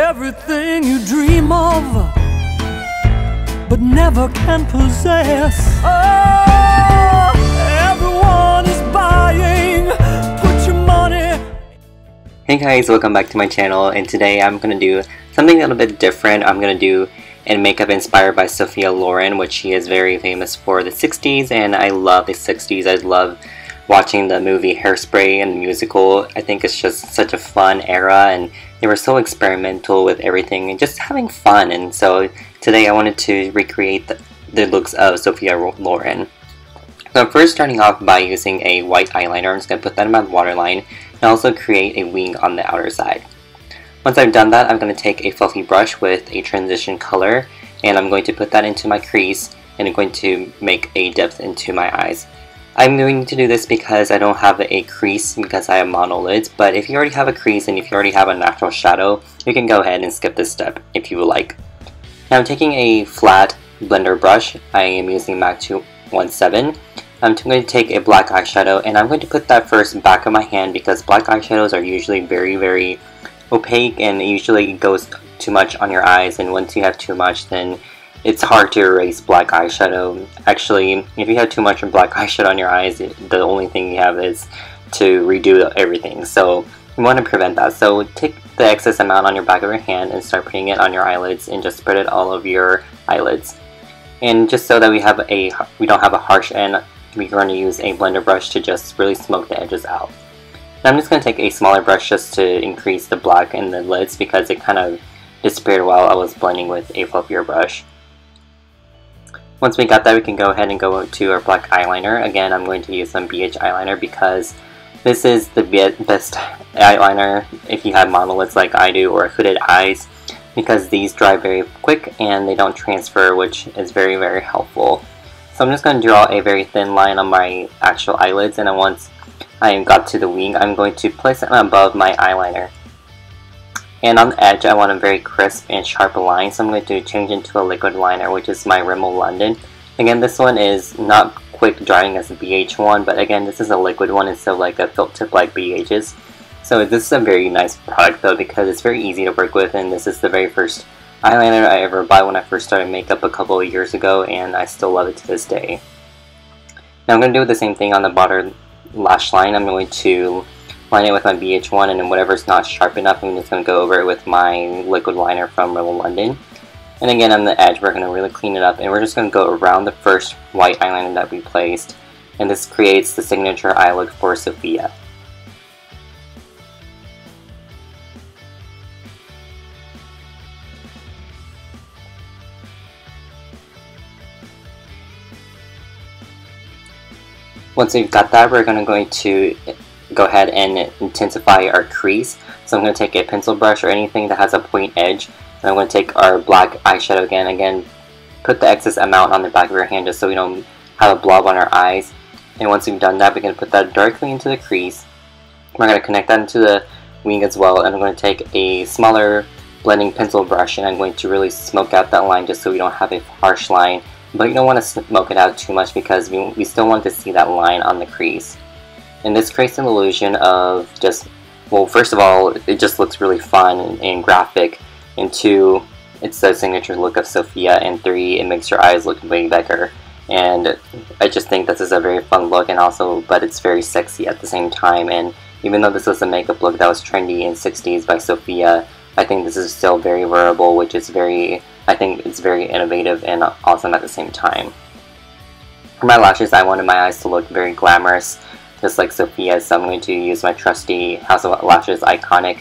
everything you dream of, but never can possess. Oh, everyone is buying. Put your money. Hey guys, welcome back to my channel, and today I'm going to do something a little bit different. I'm going to do a makeup inspired by Sofia Loren, which she is very famous for the 60s, and I love the 60s. I love watching the movie Hairspray and the musical. I think it's just such a fun era, and they were so experimental with everything and just having fun. And so today I wanted to recreate the looks of Sofia Loren. So I'm first starting off by using a white eyeliner. I'm just going to put that in my waterline and also create a wing on the outer side. Once I've done that, I'm going to take a fluffy brush with a transition color, and I'm going to put that into my crease, and I'm going to make a depth into my eyes. I'm going to do this because I don't have a crease because I have monolids, but if you already have a crease and if you already have a natural shadow, you can go ahead and skip this step if you would like. Now I'm taking a flat blender brush. I am using MAC 217. I'm going to take a black eyeshadow, and I'm going to put that first back of my hand because black eyeshadows are usually very opaque, and usually it goes too much on your eyes, and once you have too much, then it's hard to erase black eyeshadow. Actually, if you have too much black eyeshadow on your eyes, the only thing you have is to redo everything. So you want to prevent that. So take the excess amount on your back of your hand and start putting it on your eyelids, and just spread it all over your eyelids. And just so that we don't have a harsh end, we're going to use a blender brush to just really smoke the edges out. Now I'm just going to take a smaller brush just to increase the black in the lids because it kind of disappeared while I was blending with a fluffier brush. Once we got that, we can go ahead and go to our black eyeliner. Again, I'm going to use some Beige eyeliner because this is the best eyeliner if you have monolids like I do or hooded eyes, because these dry very quick and they don't transfer, which is very helpful. So I'm just going to draw a very thin line on my actual eyelids, and then once I got to the wing, I'm going to place it above my eyeliner. And on the edge, I want a very crisp and sharp line, so I'm going to change into a liquid liner, which is my Rimmel London. Again, this one is not quick drying as the BH one, but again, this is a liquid one instead of like a felt tip like BH's. So this is a very nice product though, because it's very easy to work with, and this is the very first eyeliner I ever bought when I first started makeup a couple of years ago, and I still love it to this day. Now I'm going to do the same thing on the bottom lash line. I'm going to line it with my BH1, and then whatever's not sharp enough, I'm just going to go over it with my liquid liner from Rimmel London. And again, on the edge, we're going to really clean it up, and we're just going to go around the first white eyeliner that we placed, and this creates the signature eye look for Sofia. Once we've got that, we're going to go ahead and intensify our crease. So I'm going to take a pencil brush or anything that has a point edge, and I'm going to take our black eyeshadow again, put the excess amount on the back of your hand just so we don't have a blob on our eyes. And once we've done that, we're going to put that directly into the crease. We're going to connect that into the wing as well, and I'm going to take a smaller blending pencil brush, and I'm going to really smoke out that line just so we don't have a harsh line. But you don't want to smoke it out too much because we still want to see that line on the crease. And this creates an illusion of just, well, first of all, it just looks really fun and graphic, and two, it's the signature look of Sofia, and three, it makes your eyes look way better. And I just think this is a very fun look, and also, but it's very sexy at the same time. And even though this was a makeup look that was trendy in 60s by Sofia, I think this is still very wearable, which is I think it's very innovative and awesome at the same time. For my lashes, I wanted my eyes to look very glamorous, just like Sofia's, so I'm going to use my trusty House of Lashes Iconic.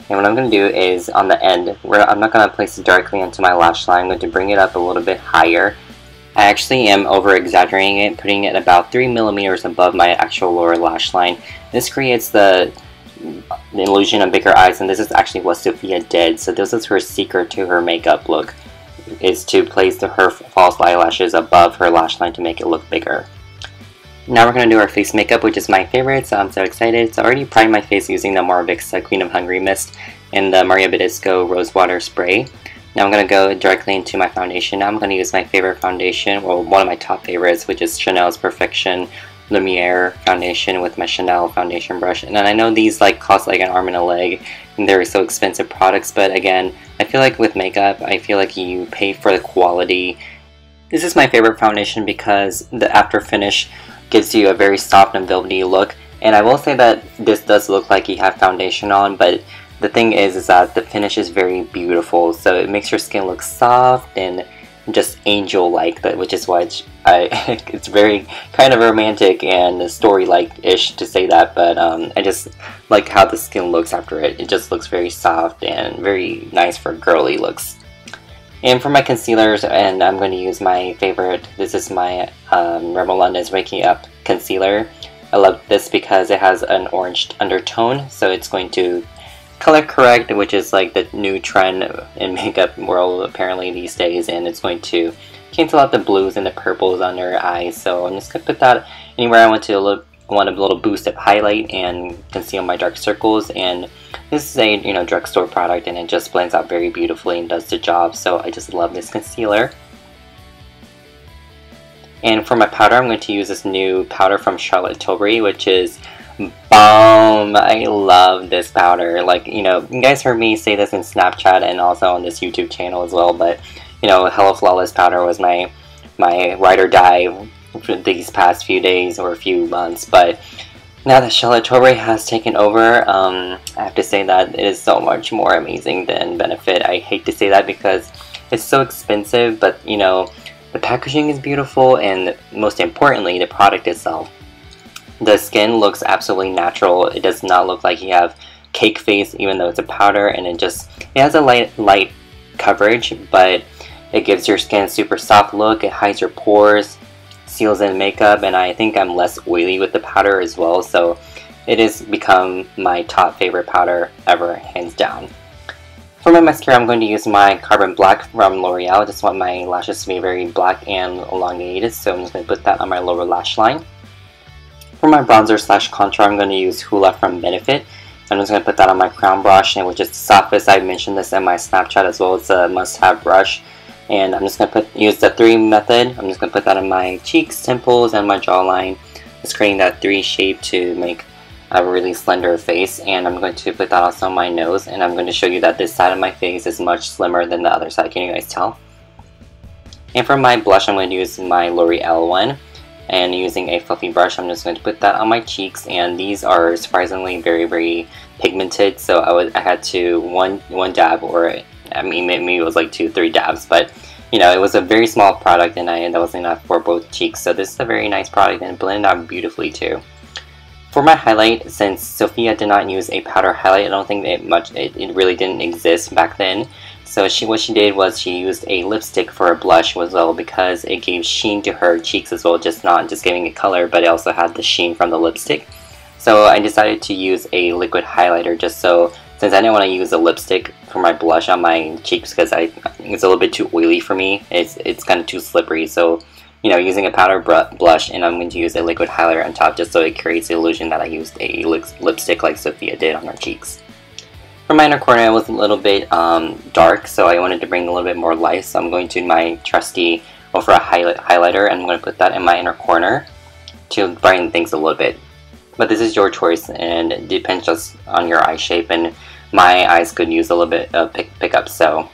And what I'm going to do is, on the end, where I'm not going to place it directly into my lash line, I'm going to bring it up a little bit higher. I actually am over-exaggerating it, putting it about 3 millimeters above my actual lower lash line. This creates the illusion of bigger eyes, and this is actually what Sofia did, so this is her secret to her makeup look, is to place her false eyelashes above her lash line to make it look bigger. Now we're going to do our face makeup, which is my favorite, so I'm so excited. So I already primed my face using the Omorovicza Queen of Hungary mist and the Badescu Rosewater spray. Now I'm going to go directly into my foundation. Now I'm going to use my favorite foundation, well, one of my top favorites, which is Chanel's Perfection Lumiere foundation with my Chanel foundation brush. And I know these like cost like an arm and a leg, and they're so expensive products, but again, I feel like with makeup, I feel like you pay for the quality. This is my favorite foundation because the after finish gives you a very soft and velvety look. And I will say that this does look like you have foundation on, but the thing is that the finish is very beautiful, so it makes your skin look soft and just angel-like, which is why it's very kind of romantic and story-like-ish to say that, but I just like how the skin looks after it. It just looks very soft and very nice for girly looks. And for my concealers, and I'm going to use my favorite, this is my Rimmel London's Waking Up Concealer. I love this because it has an orange undertone, so it's going to color correct, which is like the new trend in makeup world apparently these days, and it's going to cancel out the blues and the purples on your eyes. So I'm just going to put that anywhere I want a little boost of highlight and conceal my dark circles. And this is a drugstore product, and it just blends out very beautifully and does the job, so I just love this concealer. And for my powder, I'm going to use this new powder from Charlotte Tilbury, which is bomb. I love this powder. Like, you guys heard me say this in Snapchat and also on this YouTube channel as well, but Hello Flawless powder was my ride or die for these past few days or a few months. But now that Charlotte Tilbury has taken over, I have to say that it is so much more amazing than Benefit. I hate to say that because it's so expensive, but the packaging is beautiful, and most importantly, the product itself. The skin looks absolutely natural. It does not look like you have cake face, even though it's a powder, and it has a light coverage, but it gives your skin a super soft look. It hides your pores, seals in makeup, and I think I'm less oily with the powder as well, so it has become my top favorite powder ever, hands down. For my mascara, I'm going to use my Carbon Black from L'Oreal. I just want my lashes to be very black and elongated, so I'm just going to put that on my lower lash line. For my bronzer / contour, I'm going to use Hoola from Benefit. I'm just going to put that on my crown brush, and which is the softest. I mentioned this in my Snapchat as well. It's a must-have brush. And I'm just going to use the 3 method. I'm just going to put that on my cheeks, temples, and my jawline. Just creating that 3 shape to make a really slender face. And I'm going to put that also on my nose. And I'm going to show you that this side of my face is much slimmer than the other side. Can you guys tell? And for my blush, I'm going to use my L'Oreal one. And using a fluffy brush, I'm just going to put that on my cheeks, and these are surprisingly very, very pigmented, so I had to one dab, or I mean maybe it was like 2-3 dabs, but it was a very small product, and that was enough for both cheeks. So this is a very nice product, and it blended out beautifully too. For my highlight, since Sofia did not use a powder highlight, I don't think it really didn't exist back then. So what she did was she used a lipstick for a blush as well, because it gave sheen to her cheeks as well, not just giving it color, but it also had the sheen from the lipstick. So I decided to use a liquid highlighter since I didn't want to use a lipstick for my blush on my cheeks because it's a little bit too oily for me. It's kind of too slippery. So using a powder blush, and I'm going to use a liquid highlighter on top just so it creates the illusion that I used a lipstick like Sofia did on her cheeks. For my inner corner, it was a little bit dark, so I wanted to bring a little bit more light, so I'm going to my trusty Ofra highlighter, and I'm going to put that in my inner corner to brighten things a little bit. But this is your choice, and it depends just on your eye shape, and my eyes could use a little bit of pickup. So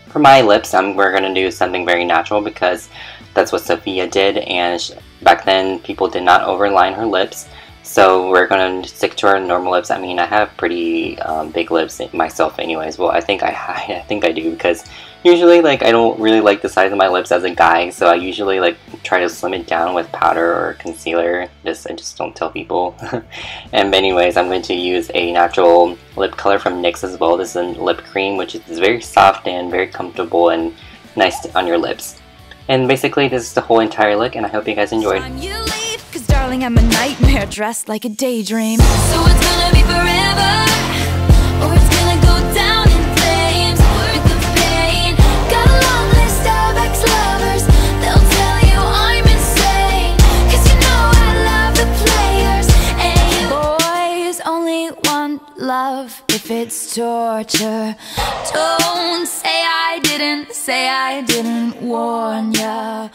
for my lips, we're going to do something very natural because that's what Sofia did, and back then people did not overline her lips. So we're going to stick to our normal lips. I mean, I have pretty big lips myself anyways. Well, I think I do, because usually I don't really like the size of my lips as a guy, so I usually try to slim it down with powder or concealer. I just don't tell people. And anyways, I'm going to use a natural lip color from NYX as well. This is a lip cream, which is very soft and very comfortable and nice on your lips. And basically, this is the whole entire look, and I hope you guys enjoyed. Cause darling, I'm a nightmare dressed like a daydream. So it's gonna be forever, or it's gonna go down in flames. With the pain, got a long list of ex-lovers. They'll tell you I'm insane, cause I love the players. And boys only want love if it's torture. Don't say I didn't warn ya.